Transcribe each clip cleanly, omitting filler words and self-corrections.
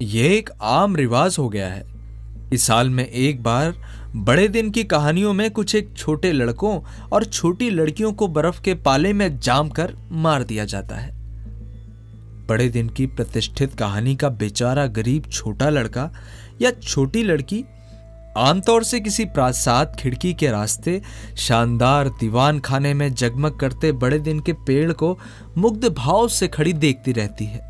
ये एक आम रिवाज हो गया है कि साल में एक बार बड़े दिन की कहानियों में कुछ एक छोटे लड़कों और छोटी लड़कियों को बर्फ के पाले में जाम कर मार दिया जाता है। बड़े दिन की प्रतिष्ठित कहानी का बेचारा गरीब छोटा लड़का या छोटी लड़की आमतौर से किसी प्रासाद खिड़की के रास्ते शानदार दीवान खाने में जगमग करते बड़े दिन के पेड़ को मुग्ध भाव से खड़ी देखती रहती है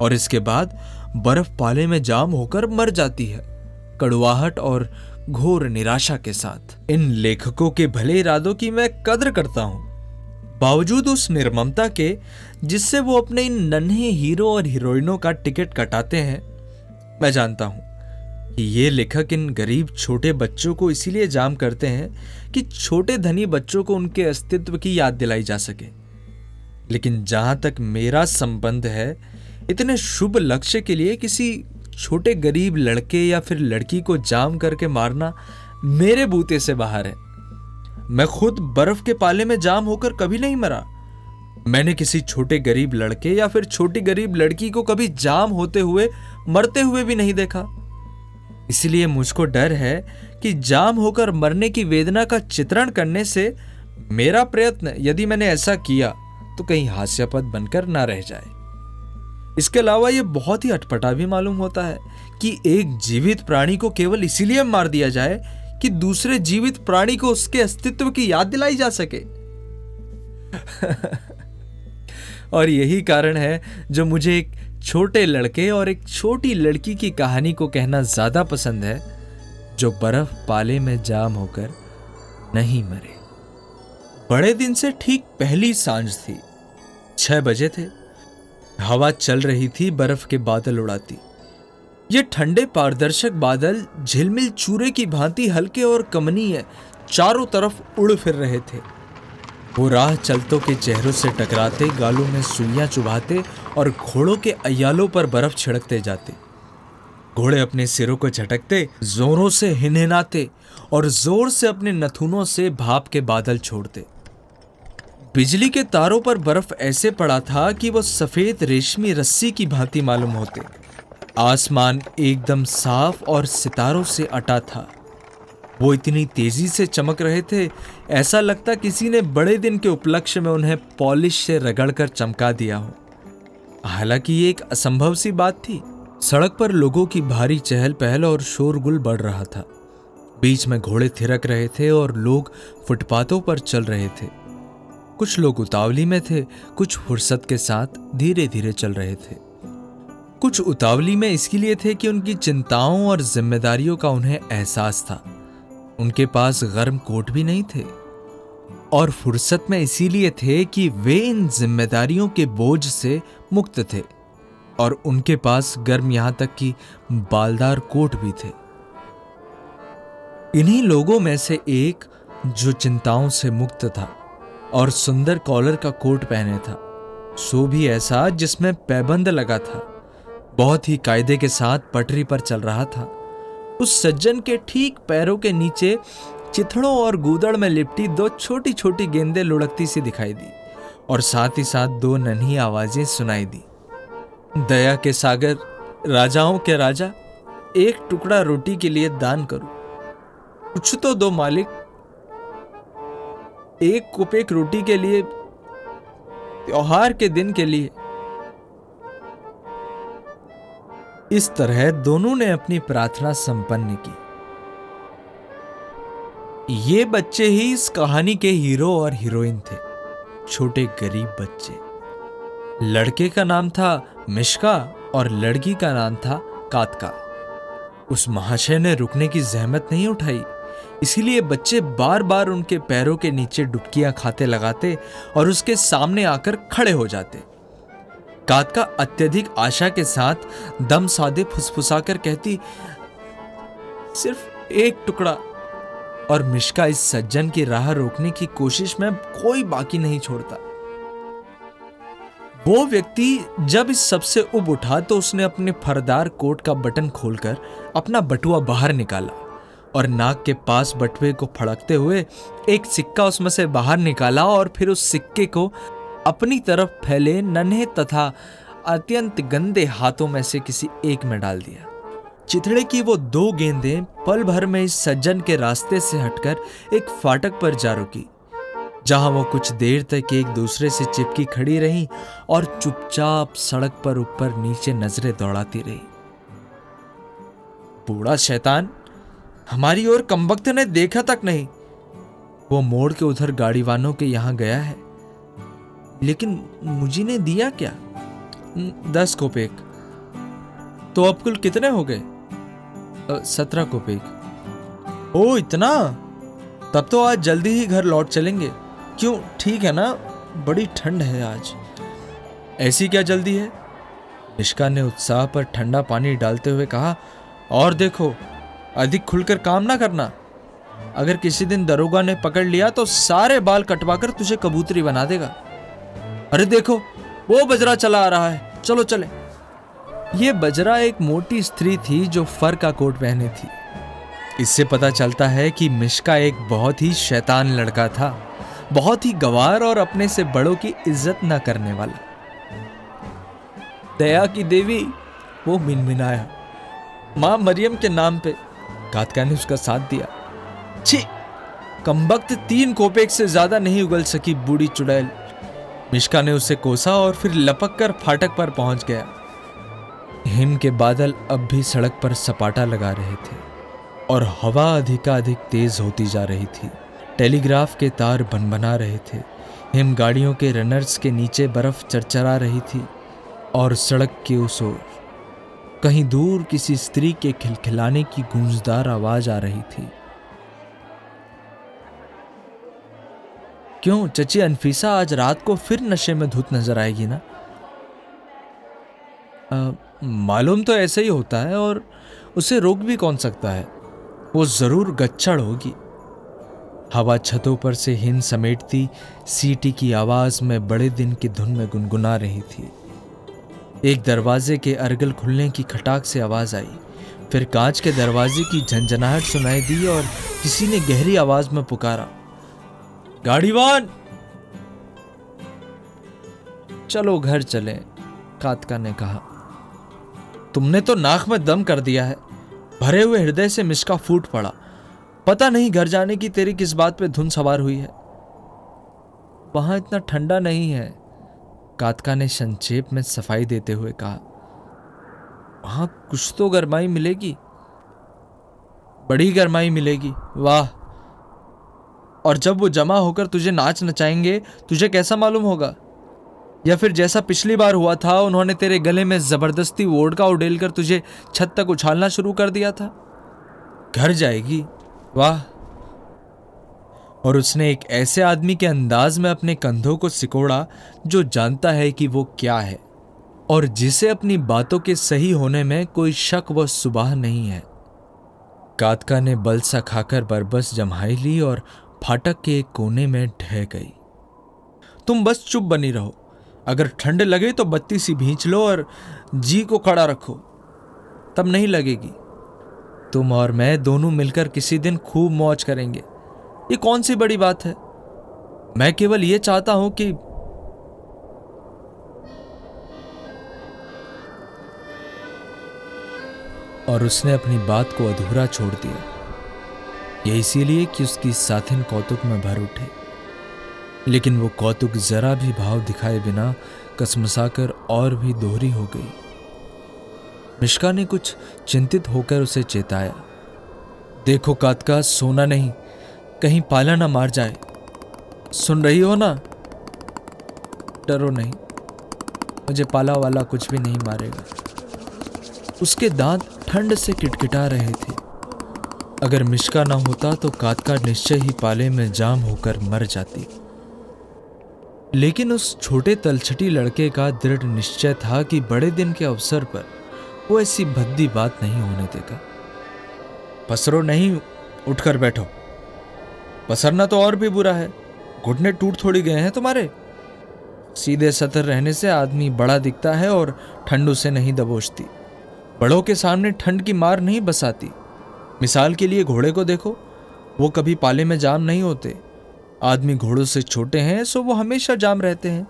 और इसके बाद बर्फ पाले में जाम होकर मर जाती है, कड़वाहट और घोर निराशा के साथ। इन लेखकों के भले इरादों की मैं कद्र करता हूं, बावजूद उस निर्ममता के जिससे वो अपने इन नन्हे हीरो और हीरोइनों का टिकट कटाते हैं, मैं जानता हूं कि ये लेखक इन गरीब छोटे बच्चों को इसीलिए जाम करते हैं कि छोटे धनी बच्चों को उनके अस्तित्व की याद दिलाई जा सके। लेकिन जहां तक मेरा संबंध है, इतने शुभ लक्ष्य के लिए किसी छोटे गरीब लड़के या फिर लड़की को जाम करके मारना मेरे बूते से बाहर है। मैं खुद बर्फ के पाले में जाम होकर कभी नहीं मरा। मैंने किसी छोटे गरीब लड़के या फिर छोटी गरीब लड़की को कभी जाम होते हुए, मरते हुए भी नहीं देखा। इसलिए मुझको डर है कि जाम होकर मरने की वेदना का चित्रण करने से मेरा प्रयत्न, यदि मैंने ऐसा किया, तो कहीं हास्यास्पद बनकर ना रह जाए। इसके अलावा यह बहुत ही अटपटा भी मालूम होता है कि एक जीवित प्राणी को केवल इसीलिए मार दिया जाए कि दूसरे जीवित प्राणी को उसके अस्तित्व की याद दिलाई जा सके। और यही कारण है जो मुझे एक छोटे लड़के और एक छोटी लड़की की कहानी को कहना ज्यादा पसंद है, जो बर्फ पाले में जाम होकर नहीं मरे। बड़े दिन से ठीक पहली सांझ थी। 6 बजे थे। हवा चल रही थी, बर्फ के बादल उड़ाती। ये ठंडे पारदर्शक बादल झिलमिल चूरे की भांति हल्के और कमनीय चारों तरफ उड़ फिर रहे थे। वो राह चलतों के चेहरों से टकराते, गालों में सुइयां चुभाते और घोड़ों के अय्यालों पर बर्फ छिड़कते जाते। घोड़े अपने सिरों को झटकते, जोरों से हिनहिनाते और जोर से अपने नथुनों से भाप के बादल छोड़ते। बिजली के तारों पर बर्फ ऐसे पड़ा था कि वो सफेद रेशमी रस्सी की भांति मालूम होते। आसमान एकदम साफ और सितारों से अटा था। वो इतनी तेजी से चमक रहे थे, ऐसा लगता किसी ने बड़े दिन के उपलक्ष्य में उन्हें पॉलिश से रगड़कर चमका दिया हो। हालांकि ये एक असंभव सी बात थी। सड़क पर लोगों की भारी चहल पहल और शोरगुल बढ़ रहा था। बीच में घोड़े थिरक रहे थे और लोग फुटपाथों पर चल रहे थे। कुछ लोग उतावली में थे, कुछ फुर्सत के साथ धीरे धीरे चल रहे थे। कुछ उतावली में इसके लिए थे कि उनकी चिंताओं और जिम्मेदारियों का उन्हें एहसास था। उनके पास गर्म कोट भी नहीं थे। और फुर्सत में इसीलिए थे कि वे इन जिम्मेदारियों के बोझ से मुक्त थे और उनके पास गर्म यहां तक कि बालदार कोट भी थे। इन्हीं लोगों में से एक जो चिंताओं से मुक्त था और सुंदर कॉलर का कोट पहने था, सो भी ऐसा जिसमें पैबंद लगा था, बहुत ही कायदे के साथ पटरी पर चल रहा था। उस सज्जन के ठीक पैरों के नीचे चिथड़ों और गूदड़ में लिपटी 2 छोटी छोटी गेंदें लुढ़कती सी दिखाई दी और साथ ही साथ 2 नन्ही आवाजें सुनाई दी। दया के सागर, राजाओं के राजा, एक टुकड़ा रोटी के लिए दान करो। कुछ तो दो मालिक, एक कुपेक रोटी के लिए, त्योहार के दिन के लिए। इस तरह दोनों ने अपनी प्रार्थना संपन्न की। ये बच्चे ही इस कहानी के हीरो और हीरोइन थे, छोटे गरीब बच्चे। लड़के का नाम था मिश्का और लड़की का नाम था कातका। उस महाशय ने रुकने की जहमत नहीं उठाई, इसीलिए बच्चे बार बार उनके पैरों के नीचे डुबकियां खाते लगाते और उसके सामने आकर खड़े हो जाते। कातका अत्यधिक आशा के साथ दम साधे फुसफुसाकर कहती, सिर्फ एक टुकड़ा। और मिश्का इस सज्जन की राह रोकने की कोशिश में कोई बाकी नहीं छोड़ता। वो व्यक्ति जब इस सबसे उब उठा तो उसने अपने फरदार कोट का बटन खोलकर अपना बटुआ बाहर निकाला और नाक के पास बटुए को फड़कते हुए एक सिक्का उसमें से बाहर निकाला और फिर उस सिक्के को अपनी तरफ फैले नन्हे तथा अत्यंत गंदे हाथों में से किसी एक में डाल दिया। चिथड़े की वो 2 गेंदें पल भर में इस सज्जन के रास्ते से हटकर एक फाटक पर जा रुकी, जहां वो कुछ देर तक एक दूसरे से चिपकी खड़ी रहीं और चुपचाप सड़क पर ऊपर नीचे नजरें दौड़ाती रही। बूढ़ा शैतान हमारी ओर कमबख्त ने देखा तक नहीं। वो मोड़ के उधर गाड़ी वालों के यहां गया है, लेकिन मुझे ने दिया क्या? 10 कोपेक। तो अब कुल कितने हो गए? 17 कोपेक। ओ इतना? तब तो आज जल्दी ही घर लौट चलेंगे। क्यों, ठीक है ना? बड़ी ठंड है आज। ऐसी क्या जल्दी है? मिश्का ने उत्साह पर ठंडा पानी डालते हुए कहा। और देखो, अधिक खुलकर काम ना करना। अगर किसी दिन दरोगा ने पकड़ लिया तो सारे बाल कटवाकर तुझे कबूतरी बना देगा। अरे देखो, वो बजरा चला आ रहा है, चलो चले। ये बजरा एक मोटी स्त्री थी जो फर का कोट पहने थी। इससे पता चलता है कि मिश्का एक बहुत ही शैतान लड़का था, बहुत ही गंवार और अपने से बड़ों की इज्जत न करने वाला। दया की देवी, वो मिनमिनाया। मां मरियम के नाम पे। कातका ने उसका साथ दिया। छी, कमबख्त 3 कोपेक से ज्यादा नहीं उगल सकी बूढ़ी चुड़ैल। मिश्का ने उसे कोसा और फिर लपक कर फाटक पर पहुंच गया। हिम के बादल अब भी सड़क पर सपाटा लगा रहे थे और हवा अधिकाधिक तेज होती जा रही थी। टेलीग्राफ के तार भनभना रहे थे। हिम गाड़ियों के रनर्स के नीचे बर्फ चरचरा रही थी और सड़क के उस ओर कहीं दूर किसी स्त्री के खिलखिलाने की गूंजदार आवाज आ रही थी। क्यों चची अनफीसा आज रात को फिर नशे में धुत नजर आएगी ना? मालूम तो ऐसे ही होता है, और उसे रोक भी कौन सकता है। वो जरूर गच्छड़ होगी। हवा छतों पर से हिन समेटती सीटी की आवाज में बड़े दिन की धुन में गुनगुना रही थी। एक दरवाजे के अर्गल खुलने की खटाक से आवाज आई, फिर कांच के दरवाजे की झंझनाहट सुनाई दी और किसी ने गहरी आवाज में पुकारा, गाड़ीवान! चलो घर चले, कातका ने कहा। तुमने तो नाक में दम कर दिया है। भरे हुए हृदय से मिश्का फूट पड़ा। पता नहीं घर जाने की तेरी किस बात पे धुन सवार हुई है। वहां इतना ठंडा नहीं है, कातका ने संक्षेप में सफाई देते हुए कहा। वहां कुछ तो गरमाई मिलेगी, बड़ी गरमाई मिलेगी। वाह! और जब वो जमा होकर तुझे नाच नचाएंगे, तुझे कैसा मालूम होगा? या फिर जैसा पिछली बार हुआ था, उन्होंने तेरे गले में जबरदस्ती वोडका उड़ेलकर तुझे छत तक उछालना शुरू कर दिया था। घर जाएगी, वाह! और उसने एक ऐसे आदमी के अंदाज में अपने कंधों को सिकोड़ा जो जानता है कि वो क्या है और जिसे अपनी बातों के सही होने में कोई शक व सुबाह नहीं है। कातका ने बल सा खाकर बरबस जमाई ली और फाटक के एक कोने में ढह गई। तुम बस चुप बनी रहो। अगर ठंड लगे तो बत्ती सी भींच लो और जी को खड़ा रखो, तब नहीं लगेगी। तुम और मैं दोनों मिलकर किसी दिन खूब मौज करेंगे। ये कौन सी बड़ी बात है? मैं केवल ये चाहता हूं कि और उसने अपनी बात को अधूरा छोड़ दिया। यह इसीलिए कि उसकी साथिन कौतुक में भर उठे, लेकिन वो कौतुक जरा भी भाव दिखाए बिना कसमसाकर और भी दोहरी हो गई। मिश्का ने कुछ चिंतित होकर उसे चेताया। देखो कातका, सोना नहीं, कहीं पाला ना मार जाए। सुन रही हो ना? डरो नहीं, मुझे पाला वाला कुछ भी नहीं मारेगा। उसके दांत ठंड से किटकिटा रहे थे। अगर मिश्का ना होता तो कातका निश्चय ही पाले में जाम होकर मर जाती। लेकिन उस छोटे तलछटी लड़के का दृढ़ निश्चय था कि बड़े दिन के अवसर पर वो ऐसी भद्दी बात नहीं होने देगा। पसरो नहीं, उठकर बैठो। पसरना तो और भी बुरा है, घुटने टूट थोड़ी गए हैं तुम्हारे। सीधे सतर रहने से आदमी बड़ा दिखता है और ठंड उसे नहीं दबोचती। बड़ों के सामने ठंड की मार नहीं बसाती। मिसाल के लिए घोड़े को देखो, वो कभी पाले में जाम नहीं होते। आदमी घोड़ों से छोटे हैं सो वो हमेशा जाम रहते हैं।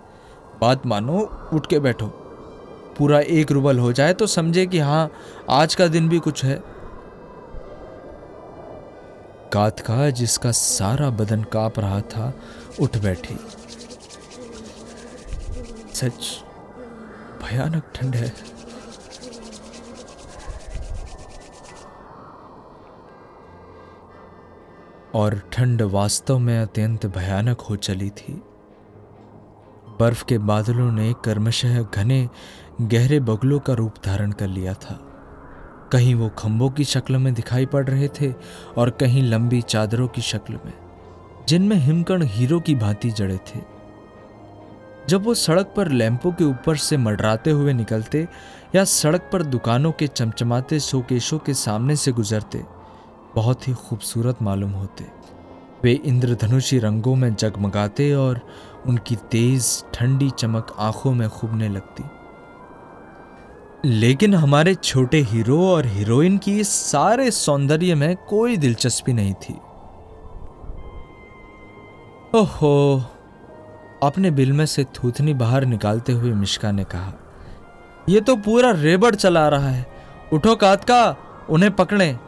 बात मानो, उठ के बैठो। पूरा 1 रूबल हो जाए तो समझे कि हाँ, आज का दिन भी कुछ है। कातका, जिसका सारा बदन कांप रहा था, उठ बैठी। सच भयानक ठंड है। और ठंड वास्तव में अत्यंत भयानक हो चली थी। बर्फ के बादलों ने क्रमशः घने गहरे बगुलों का रूप धारण कर लिया था। कहीं वो खंभों की शक्ल में दिखाई पड़ रहे थे और कहीं लंबी चादरों की शक्ल में, जिनमें हिमकण हीरो की भांति जड़े थे। जब वो सड़क पर लैंपों के ऊपर से मंडराते हुए निकलते या सड़क पर दुकानों के चमचमाते शोकेशों के सामने से गुजरते, बहुत ही खूबसूरत मालूम होते। वे इंद्रधनुषी रंगों में जगमगाते और उनकी तेज ठंडी चमक आंखों में खूबने लगती। लेकिन हमारे छोटे हीरो और हीरोइन की इस सारे सौंदर्य में कोई दिलचस्पी नहीं थी। ओहो, अपने बिल में से थूथनी बाहर निकालते हुए मिश्का ने कहा, यह तो पूरा रेबड़ चला रहा है। उठो कातका, उन्हें पकड़ें।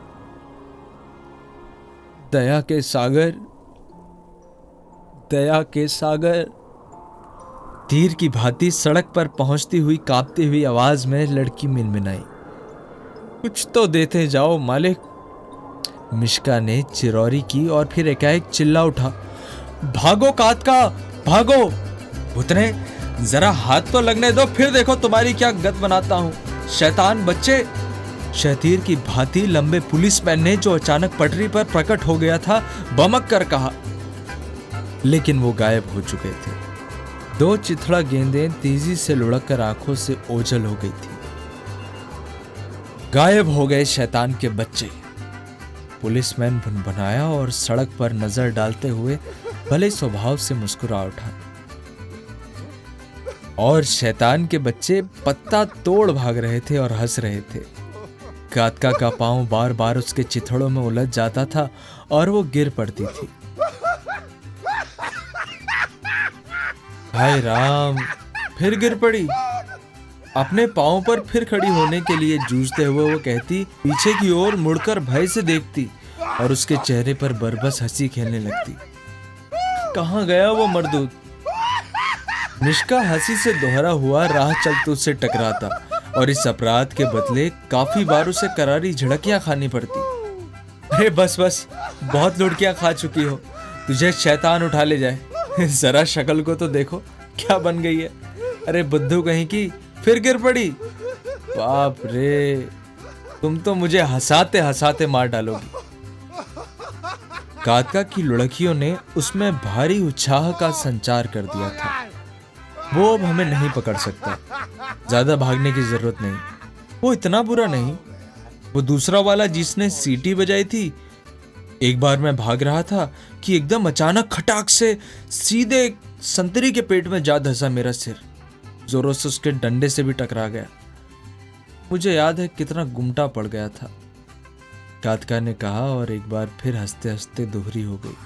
दया के सागर, दया के सागर, तीर की भांति सड़क पर पहुंचती हुई कांपती हुई आवाज में लड़की मिनमिनाई। कुछ तो देते जाओ मालिक। मिश्का ने चिरौरी की और फिर एकाएक चिल्ला उठा, भागो कातका, भागो। भूतने, जरा हाथ तो लगने दो, फिर देखो तुम्हारी क्या गत बनाता हूं। शैतान बच्चे। शतीर की भांति लंबे पुलिसमैन ने, जो अचानक पटरी पर प्रकट हो गया था, बमक कर कहा। लेकिन वो गायब हो चुके थे। 2 चिथड़ा गेंदें तेजी से लुढ़क कर आंखों से ओझल हो गई थी। गायब हो गए शैतान के बच्चे। पुलिसमैन भुनभुनाया और सड़क पर नजर डालते हुए भले स्वभाव से मुस्कुरा उठा। और शैतान के बच्चे पत्ता तोड़ भाग रहे थे और हंस रहे थे। कातका का पांव बार बार उसके चिथड़ों में उलझ जाता था और वो गिर पड़ती थी। हाय राम, फिर गिर पड़ी। अपने पांव पर फिर खड़ी होने के लिए जूझते हुए वो कहती, पीछे की ओर मुड़कर भय से देखती और उसके चेहरे पर बरबस हंसी खेलने लगती। कहां गया वो मर्दूद? मिश्का हंसी से दोहरा हुआ राह चलते उससे टकराता और इस अपराध के बदले काफी बार उसे करारी झड़कियां खानी पड़ती। अरे बस बस, बहुत लुढ़कियां खा चुकी हो, तुझे शैतान उठा ले जाए। जरा शक्ल को तो देखो, क्या बन गई है। अरे बुद्धू कहीं की, फिर गिर पड़ी। बाप रे, तुम तो मुझे हंसाते हंसाते मार डालोगी। कातका की लुढ़कियों ने उसमें भारी उत्साह का संचार कर दिया था। वो अब हमें नहीं पकड़ सकता, ज्यादा भागने की जरूरत नहीं। वो इतना बुरा नहीं। वो दूसरा वाला जिसने सीटी बजाई थी, एक बार मैं भाग रहा था कि एकदम अचानक खटाक से सीधे संतरी के पेट में जा धंसा मेरा सिर। जोरों से उसके डंडे से भी टकरा गया। मुझे याद है कितना गुमटा पड़ गया था, कातका ने कहा और एक बार फिर हंसते हंसते दोहरी हो गई।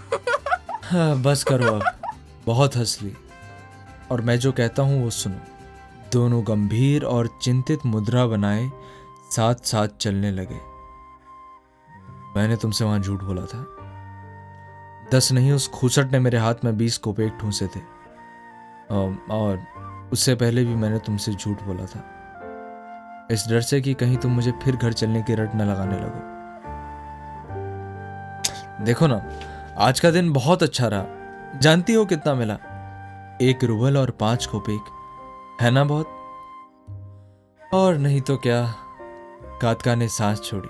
हाँ, बस करो अब, बहुत हंस ली। और मैं जो कहता हूं वो सुनो। दोनों गंभीर और चिंतित मुद्रा बनाए साथ साथ चलने लगे। मैंने तुमसे वहां झूठ बोला था। 10 नहीं, उस खूसट ने मेरे हाथ में 20 कोपेक ठूंसे थे। और उससे पहले भी मैंने तुमसे झूठ बोला था, इस डर से कि कहीं तुम मुझे फिर घर चलने की रट न लगाने लगो। देखो ना, आज का दिन बहुत अच्छा रहा। जानती हो कितना मिला? 1 रूबल और 5 कोपेक, है ना बहुत? और नहीं तो क्या। कातका ने सांस छोड़ी।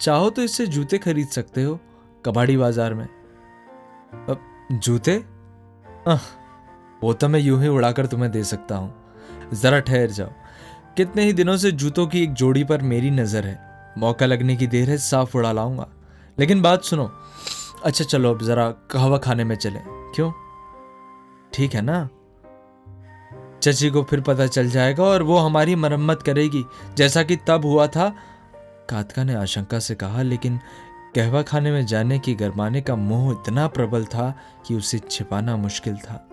चाहो तो इससे जूते खरीद सकते हो कबाड़ी बाजार में। अब जूते? वो तो मैं यूं ही उड़ाकर तुम्हें दे सकता हूं। जरा ठहर जाओ, कितने ही दिनों से जूतों की एक जोड़ी पर मेरी नजर है। मौका लगने की देर है, साफ उड़ा लाऊंगा। लेकिन बात सुनो। अच्छा चलो, अब जरा कहवा खाने में चले। क्यों? ठीक है ना? चची को फिर पता चल जाएगा और वो हमारी मरम्मत करेगी, जैसा कि तब हुआ था। कातका ने आशंका से कहा, लेकिन कहवा खाने में जाने की गरमाने का मोह इतना प्रबल था कि उसे छिपाना मुश्किल था।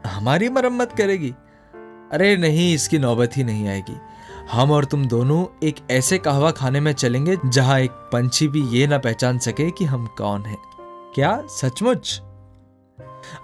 हमारी मरम्मत करेगी? अरे नहीं, इसकी नौबत ही नहीं आएगी। हम और तुम दोनों एक ऐसे कहवा खाने में चलेंगे जहां एक पंछी भी ये ना पहचान सके कि हम कौन हैं। क्या सचमुच?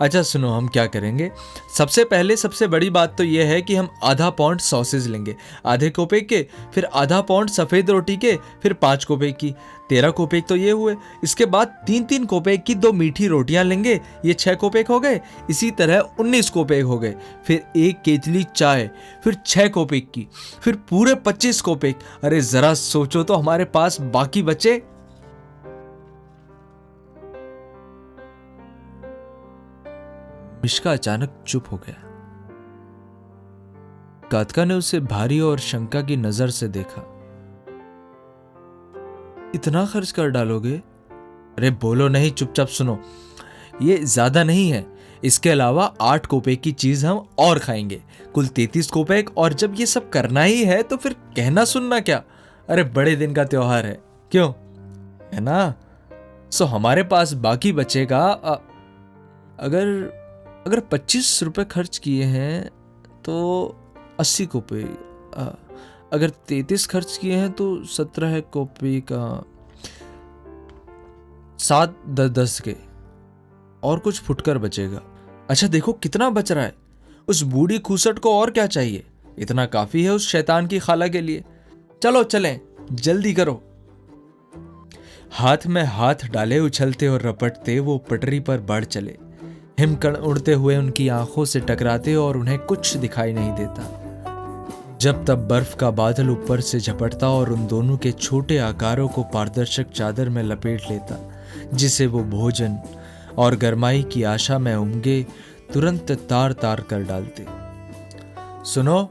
अच्छा सुनो, हम क्या करेंगे। सबसे पहले सबसे बड़ी बात तो यह है कि हम आधा पाउंड सॉसेज लेंगे, आधे कोपेक के, फिर आधा पाउंड सफेद रोटी के, फिर 5 कोपेक की। 13 कोपेक तो ये हुए। इसके बाद 3-3 कोपेक की 2 मीठी रोटियां लेंगे, ये 6 कोपेक हो गए। इसी तरह 19 कोपेक हो गए। फिर 1 केतली चाय, फिर 6 कोपेक की, फिर पूरे 25 कोपेक। अरे जरा सोचो तो हमारे पास बाकी बचे। मिश्का अचानक चुप हो गया। कातका ने उसे भारी और शंका की नजर से देखा। इतना खर्च कर डालोगे? अरे बोलो नहीं, चुपचाप सुनो। ये ज्यादा नहीं है। इसके अलावा 8 कोपेक की चीज हम और खाएंगे, कुल 33 कोपेक। और जब ये सब करना ही है तो फिर कहना सुनना क्या। अरे बड़े दिन का त्योहार है, क्यों, है ना? सो हमारे पास बाकी बचेगा। अगर 25 रुपए खर्च किए हैं तो 80 कोपे। अगर 33 खर्च किए हैं तो 17 कोपे का 7-10 के और कुछ फुटकर बचेगा। अच्छा देखो कितना बच रहा है। उस बूढ़ी खूसट को और क्या चाहिए? इतना काफी है उस शैतान की खाला के लिए। चलो चलें, जल्दी करो। हाथ में हाथ डाले उछलते और रपटते वो पटरी पर बढ़ चले। हिमकण उड़ते हुए उनकी आंखों से टकराते और उन्हें कुछ दिखाई नहीं देता। जब तब बर्फ का बादल ऊपर से झपटता और उन दोनों के छोटे आकारों को पारदर्शक चादर में लपेट लेता, जिसे वो भोजन और गरमाई की आशा में उमगे तुरंत तार तार कर डालते। सुनो,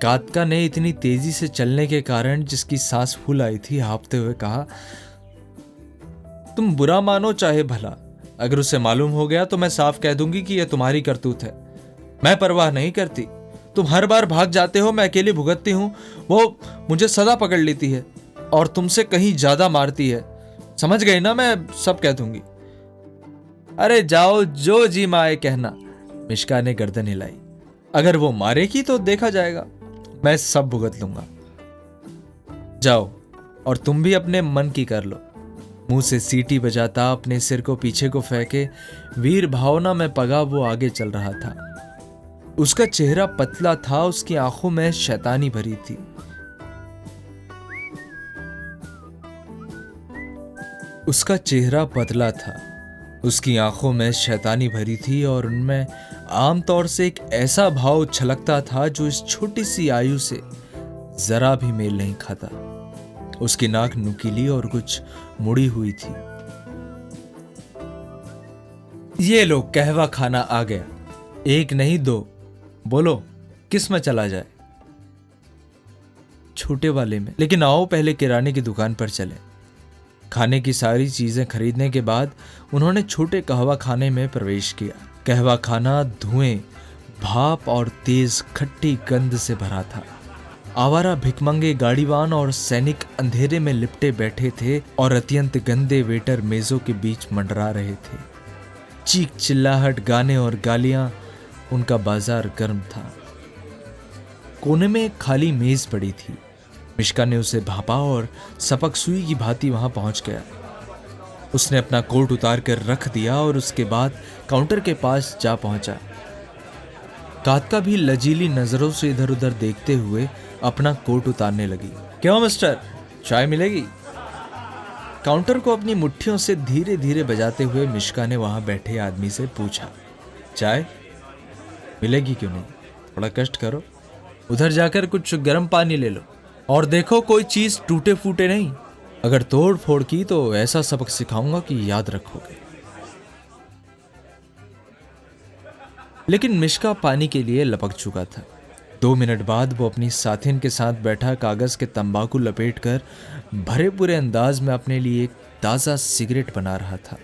कातका ने इतनी तेजी से चलने के कारण जिसकी सांस फूल आई थी, हाँफते हुए कहा, तुम बुरा मानो चाहे भला, अगर उसे मालूम हो गया तो मैं साफ कह दूंगी कि यह तुम्हारी करतूत है। मैं परवाह नहीं करती। तुम हर बार भाग जाते हो, मैं अकेली भुगतती हूं। वो मुझे सदा पकड़ लेती है और तुमसे कहीं ज्यादा मारती है। समझ गई ना? मैं सब कह दूंगी। अरे जाओ, जो जी माए कहना। मिश्का ने गर्दन हिलाई। अगर वो मारेगी तो देखा जाएगा, मैं सब भुगत लूंगा। जाओ, और तुम भी अपने मन की कर लो। मुंह से सीटी बजाता अपने सिर को पीछे को फेंके वीर भावना में पगा वो आगे चल रहा था। उसका चेहरा पतला था, उसकी आंखों में शैतानी भरी थी। उसका चेहरा पतला था, उसकी आंखों में शैतानी भरी थी और उनमें आमतौर से एक ऐसा भाव छलकता था जो इस छोटी सी आयु से जरा भी मेल नहीं खाता। उसकी नाक नुकीली और कुछ मुड़ी हुई थी। ये लो, कहवा खाना आ गया। 1 नहीं 2, बोलो किस में चला जाए? छोटे वाले में, लेकिन आओ पहले किराने की दुकान पर चले। खाने की सारी चीजें खरीदने के बाद उन्होंने छोटे कहवा खाने में प्रवेश किया। कहवा खाना धुएं, भाप और तेज खट्टी गंध से भरा था। आवारा भिकमंगे गाड़ीवान और सैनिक अंधेरे में लिपटे बैठे थे और अत्यंत गंदे वेटर मेजों के बीच मंडरा रहे थे। चीख चिल्लाहट, गाने और गालियां, उनका बाजार गर्म था। कोने में एक खाली मेज पड़ी थी। मिश्का ने उसे भापा और सपक सुई की भांति वहां पहुंच गया। उसने अपना कोट उतार कर रख दिया और उसके बाद काउंटर के पास जा पहुंचा। कातका भी लजीली नजरों से इधर उधर देखते हुए अपना कोट उतारने लगी। क्यों मिस्टर, चाय मिलेगी? काउंटर को अपनी मुट्ठियों से धीरे धीरे बजाते हुए मिश्का ने वहां बैठे आदमी से पूछा, चाय मिलेगी? क्यों नहीं, थोड़ा कष्ट करो। उधर जाकर कुछ गर्म पानी ले लो और देखो कोई चीज टूटे फूटे नहीं। अगर तोड़ फोड़ की तो ऐसा सबक सिखाऊंगा कि याद रखोगे। लेकिन मिश्का पानी के लिए लपक चुका था। 2 मिनट बाद वो अपनी साथिन के साथ बैठा कागज के तंबाकू लपेटकर भरे पूरे अंदाज में अपने लिए एक ताजा सिगरेट बना रहा था।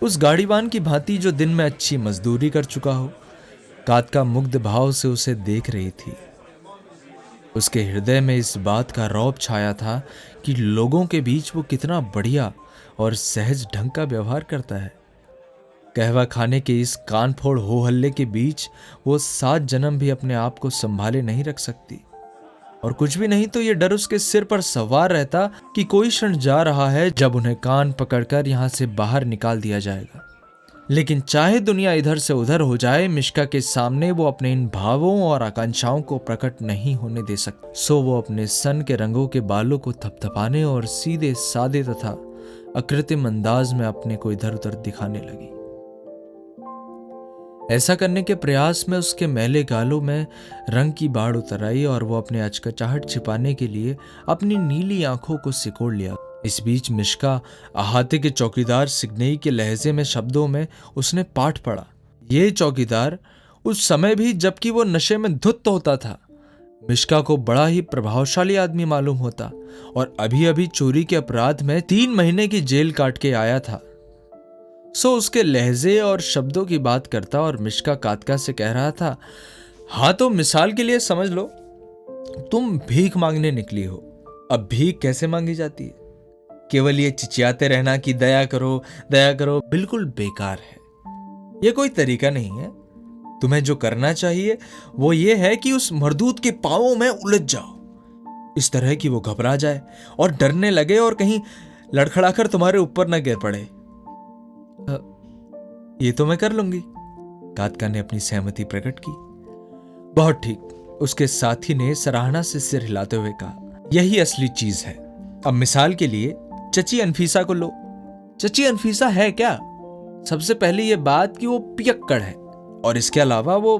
उस गाड़ीवान की भांति जो दिन में अच्छी मजदूरी कर चुका हो। कातका मुग्ध भाव से उसे देख रही थी। उसके हृदय में इस बात का रौब छाया था कि लोगों के बीच वो कितना बढ़िया और सहज ढंग का व्यवहार करता है। कहवा खाने के इस कान फोड़ हो हल्ले के बीच वो 7 जन्म भी अपने आप को संभाले नहीं रख सकती। और कुछ भी नहीं तो ये डर उसके सिर पर सवार रहता कि कोई क्षण जा रहा है जब उन्हें कान पकड़कर यहां से बाहर निकाल दिया जाएगा। लेकिन चाहे दुनिया इधर से उधर हो जाए, मिश्का के सामने वो अपने इन भावों और आकांक्षाओं को प्रकट नहीं होने दे सकती। सो वो अपने सन के रंगों के बालों को थपथपाने और सीधे सादे तथा अकृत्रिम अंदाज में अपने को इधर उधर दिखाने लगी। ऐसा करने के प्रयास में उसके मैले गालों में रंग की बाढ़ उतर आई और वो अपने अचकचाहट छिपाने के लिए अपनी नीली आंखों को सिकोड़ लिया। इस बीच मिश्का अहाते के चौकीदार सिग्नेई के लहजे में शब्दों में उसने पाठ पढ़ा। ये चौकीदार उस समय भी जबकि वो नशे में धुत होता था, मिश्का को बड़ा ही प्रभावशाली आदमी मालूम होता और अभी अभी चोरी के अपराध में 3 महीने की जेल काट के आया था। सो उसके लहजे और शब्दों की बात करता और मिश्का कातका से कह रहा था, हाँ तो मिसाल के लिए समझ लो तुम भीख मांगने निकली हो। अब भीख कैसे मांगी जाती है? केवल ये चिचियाते रहना कि दया करो बिल्कुल बेकार है। ये कोई तरीका नहीं है। तुम्हें जो करना चाहिए वो ये है कि उस मर्दूत के पांवों में उलझ जाओ, इस तरह कि वो घबरा जाए और डरने लगे और कहीं लड़खड़ाकर तुम्हारे ऊपर न गिर पड़े। ये तो मैं कर लूंगी, कातका ने अपनी सहमति प्रकट की। बहुत ठीक, उसके साथी ने सराहना से सिर हिलाते हुए कहा, यही असली चीज है। अब मिसाल के लिए चची अनफीसा को लो। चची अनफीसा है क्या? सबसे पहले यह बात कि वो पियक्कड़ है और इसके अलावा वो।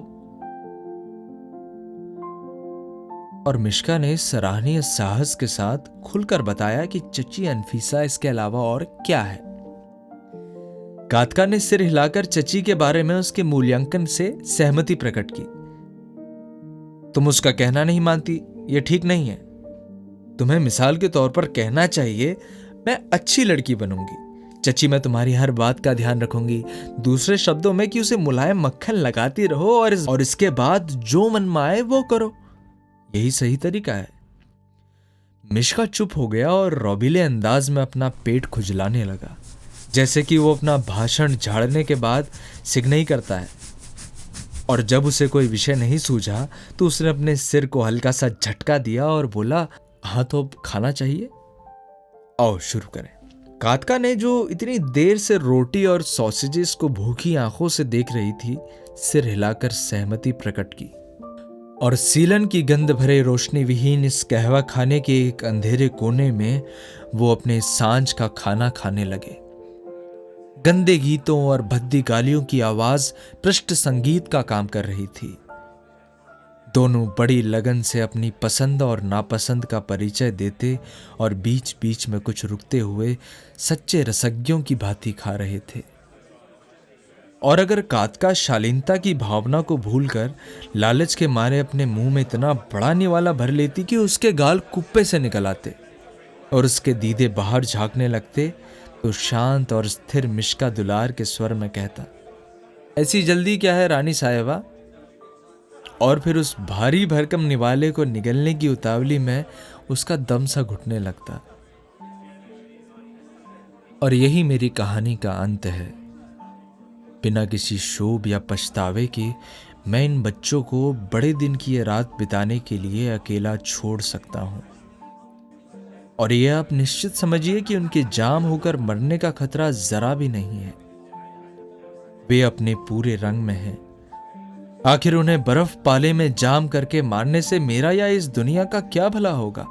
और मिश्का ने सराहनीय साहस के साथ खुलकर बताया कि चची अनफीसा इसके अलावा और क्या है। कातका ने सिर हिलाकर चची के बारे में उसके मूल्यांकन से सहमति प्रकट की। तुम उसका कहना नहीं मानती, यह ठीक नहीं है। तुम्हें मिसाल के तौर पर कहना चाहिए, मैं अच्छी लड़की बनूंगी चची, मैं तुम्हारी हर बात का ध्यान रखूंगी। दूसरे शब्दों में कि उसे मुलायम मक्खन लगाती रहो और इसके बाद जो मन में आए वो करो। यही सही तरीका है। मिश्का चुप हो गया और रौबीले अंदाज में अपना पेट खुजलाने लगा, जैसे कि वो अपना भाषण झाड़ने के बाद सिग्नेई करता है। और जब उसे कोई विषय नहीं सूझा तो उसने अपने सिर को हल्का सा झटका दिया और बोला, हाँ तो अब खाना चाहिए, आओ शुरू करें। कातका ने, जो इतनी देर से रोटी और सॉसेजेस को भूखी आंखों से देख रही थी, सिर हिलाकर सहमति प्रकट की और सीलन की गंध भरे रोशनी विहीन इस कहवा खाने के एक अंधेरे कोने में वो अपने सांझ का खाना खाने लगे। गंदे गीतों और भद्दी गालियों की आवाज पृष्ठ संगीत का काम कर रही थी। दोनों बड़ी लगन से अपनी पसंद और नापसंद का परिचय देते और बीच बीच में कुछ रुकते हुए सच्चे रसज्ञों की भांति खा रहे थे। और अगर कातका शालीनता की भावना को भूलकर लालच के मारे अपने मुंह में इतना बड़ा निवाला भर लेती कि उसके गाल कुप्पे से निकल आते और उसके दीदे बाहर झांकने लगते, तो शांत और स्थिर मिश्का दुलार के स्वर में कहता, ऐसी जल्दी क्या है रानी साहिबा? और फिर उस भारी भरकम निवाले को निगलने की उतावली में उसका दम सा घुटने लगता। और यही मेरी कहानी का अंत है। बिना किसी शोभ या पछतावे के मैं इन बच्चों को बड़े दिन की ये रात बिताने के लिए अकेला छोड़ सकता हूं। और ये आप निश्चित समझिए कि उनके जाम होकर मरने का खतरा जरा भी नहीं है। वे अपने पूरे रंग में हैं। आखिर उन्हें बर्फ पाले में जाम करके मारने से मेरा या इस दुनिया का क्या भला होगा?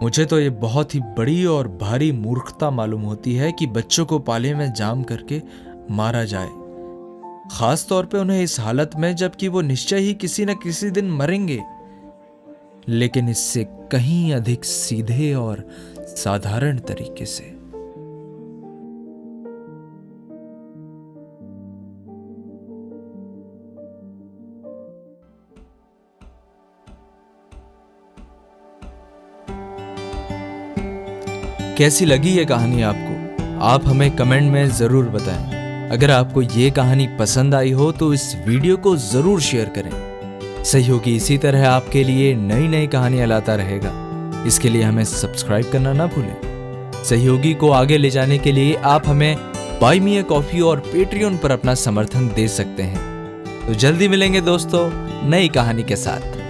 मुझे तो ये बहुत ही बड़ी और भारी मूर्खता मालूम होती है कि बच्चों को पाले में जाम करके मारा जाए, खास तौर पे उन्हें इस हालत में जबकि वो निश्चय ही किसी न किसी दिन मरेंगे, लेकिन इससे कहीं अधिक सीधे और साधारण तरीके से। कैसी लगी ये कहानी आपको? आप हमें कमेंट में जरूर बताएं। अगर आपको ये कहानी पसंद आई हो तो इस वीडियो को जरूर शेयर करें। सहयोगी इसी तरह आपके लिए नई नई कहानियां लाता रहेगा। इसके लिए हमें सब्सक्राइब करना ना भूलें। सहयोगी को आगे ले जाने के लिए आप हमें बाय मी अ कॉफी और पेट्रियन पर अपना समर्थन दे सकते हैं। तो जल्दी मिलेंगे दोस्तों नई कहानी के साथ।